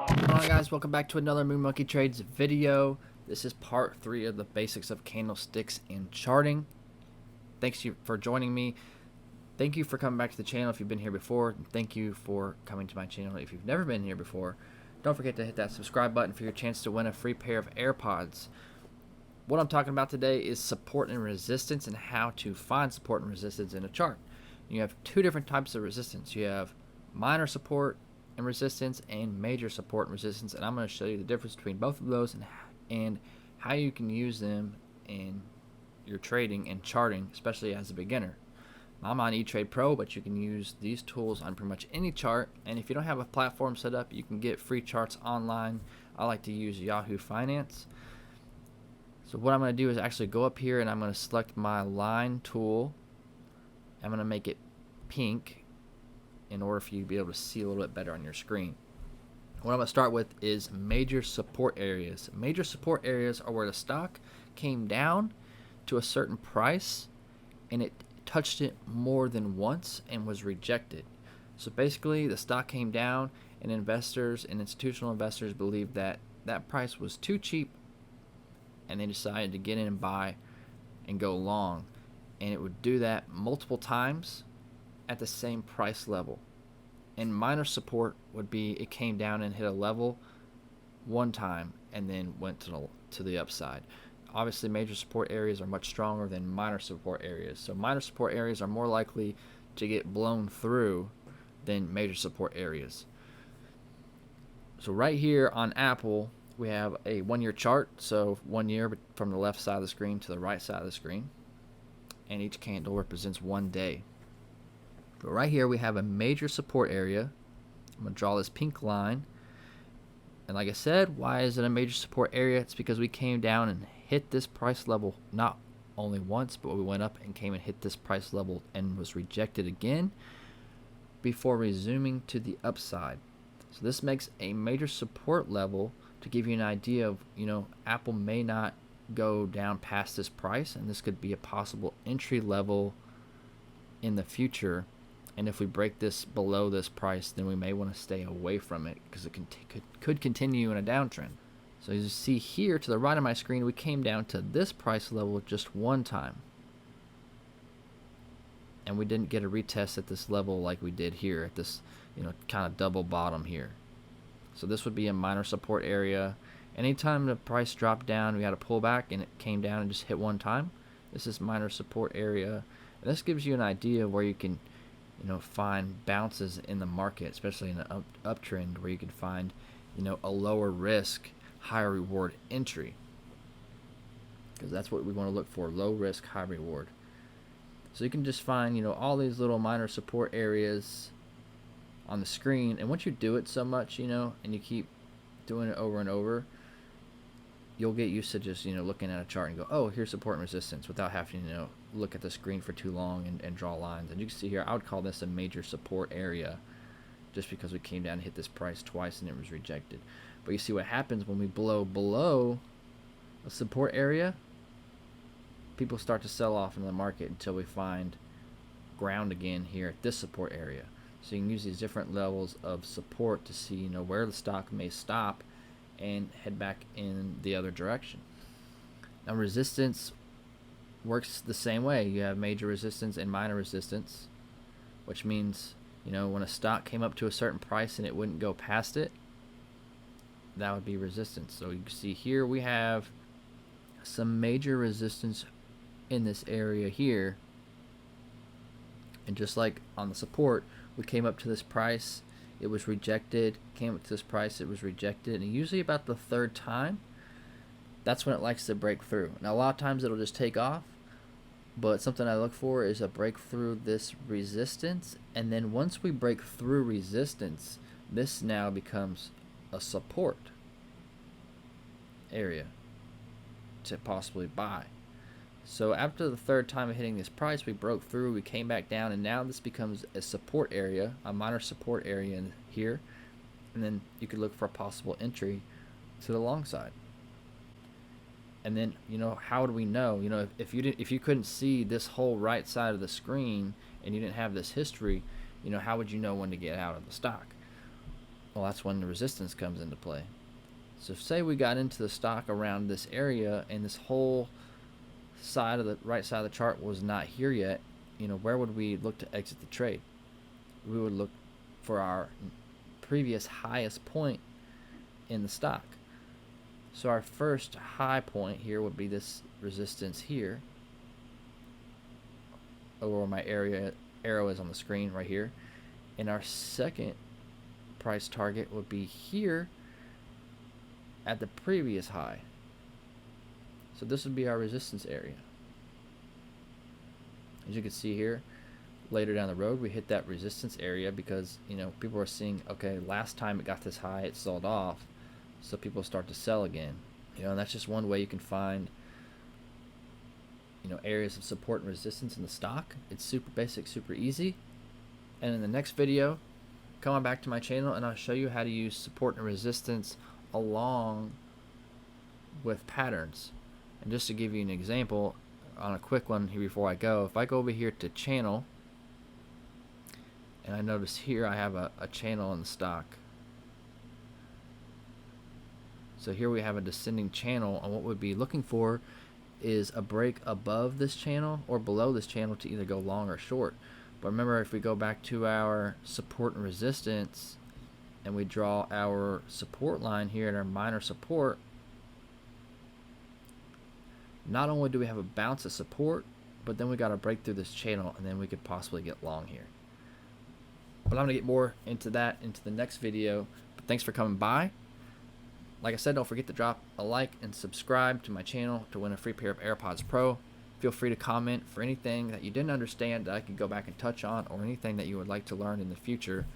Alright guys, welcome back to another Moon Monkey Trades video. This is part 3 of the basics of candlesticks and charting. Thanks you for joining me. Thank you for coming back to the channel if you've been here before. And thank you for coming to my channel if you've never been here before. Don't forget to hit that subscribe button for your chance to win a free pair of AirPods. What I'm talking about today is support and resistance and how to find support and resistance in a chart. You have two different types of resistance. You have minor support and resistance and major support and resistance, and I'm going to show you the difference between both of those and how you can use them in your trading and charting, especially as a beginner. I'm on E-Trade Pro, but you can use these tools on pretty much any chart, and if you don't have a platform set up, you can get free charts online. I like to use Yahoo Finance. So what I'm going to do is actually go up here and I'm going to select my line tool. I'm going to make it pink in order for you to be able to see a little bit better on your screen. What I'm going to start with is major support areas. Major support areas are where the stock came down to a certain price and it touched it more than once and was rejected. So basically the stock came down and investors and institutional investors believed that that price was too cheap and they decided to get in and buy and go long, and it would do that multiple times at the same price level. And minor support would be it came down and hit a level one time and then went to the upside. Obviously major support areas are much stronger than minor support areas, so minor support areas are more likely to get blown through than major support areas. So right here on Apple we have a 1 year chart, so 1 year from the left side of the screen to the right side of the screen, and each candle represents 1 day. But right here we have a major support area. I'm going to draw this pink line. And like I said, why is it a major support area? It's because we came down and hit this price level not only once, but we went up and came and hit this price level and was rejected again before resuming to the upside. So this makes a major support level to give you an idea of, Apple may not go down past this price, and this could be a possible entry level in the future. And if we break this below this price, then we may want to stay away from it because it could continue in a downtrend. So as you see here to the right of my screen, we came down to this price level just one time. And we didn't get a retest at this level like we did here at this, kind of double bottom here. So this would be a minor support area. Anytime the price dropped down, we had a pullback and it came down and just hit one time. This is minor support area. And this gives you an idea of where you can find bounces in the market, especially in an uptrend, where you can find, a lower risk, higher reward entry. Because that's what we want to look for, low risk, high reward. So you can just find, all these little minor support areas on the screen. And once you do it so much, and you keep doing it over and over, you'll get used to just, looking at a chart and go, oh, here's support and resistance, without having to, look at the screen for too long and draw lines. And you can see here, I would call this a major support area just because we came down and hit this price twice and it was rejected. But you see what happens when we blow below a support area, people start to sell off in the market until we find ground again here at this support area. So you can use these different levels of support to see, where the stock may stop and head back in the other direction. Now resistance works the same way. You have major resistance and minor resistance, which means, when a stock came up to a certain price and it wouldn't go past it, that would be resistance. So you can see here we have some major resistance in this area here. And just like on the support, we came up to this price, it was rejected, came up to this price, it was rejected, and usually about the third time, that's when it likes to break through. Now a lot of times it'll just take off, but something I look for is a break through this resistance, and then once we break through resistance, this now becomes a support area to possibly buy. So after the third time of hitting this price, we broke through, we came back down, and now this becomes a support area, a minor support area in here, and then you could look for a possible entry to the long side. And then, how do we know? If you couldn't see this whole right side of the screen and you didn't have this history, how would you know when to get out of the stock? well, that's when the resistance comes into play. So say we got into the stock around this area and this whole side of the right side of the chart was not here yet, where would we look to exit the trade? We would look for our previous highest point in the stock. So our first high point here would be this resistance here, over where my arrow is on the screen right here. And our second price target would be here at the previous high. So this would be our resistance area. As you can see here, later down the road we hit that resistance area because people are seeing, okay, last time it got this high it sold off, so people start to sell again. And that's just one way you can find areas of support and resistance in the stock. It's super basic, super easy. And in the next video, come on back to my channel and I'll show you how to use support and resistance along with patterns. And just to give you an example on a quick one here before I go, if I go over here to channel and I notice here I have a channel in the stock. So here we have a descending channel, and what we'd be looking for is a break above this channel or below this channel to either go long or short. But remember, if we go back to our support and resistance and we draw our support line here at our minor support, not only do we have a bounce of support, but then we got to break through this channel and then we could possibly get long here. But I'm going to get more into that into the next video. But thanks for coming by. Like I said, don't forget to drop a like and subscribe to my channel to win a free pair of AirPods Pro. Feel free to comment for anything that you didn't understand that I could go back and touch on, or anything that you would like to learn in the future.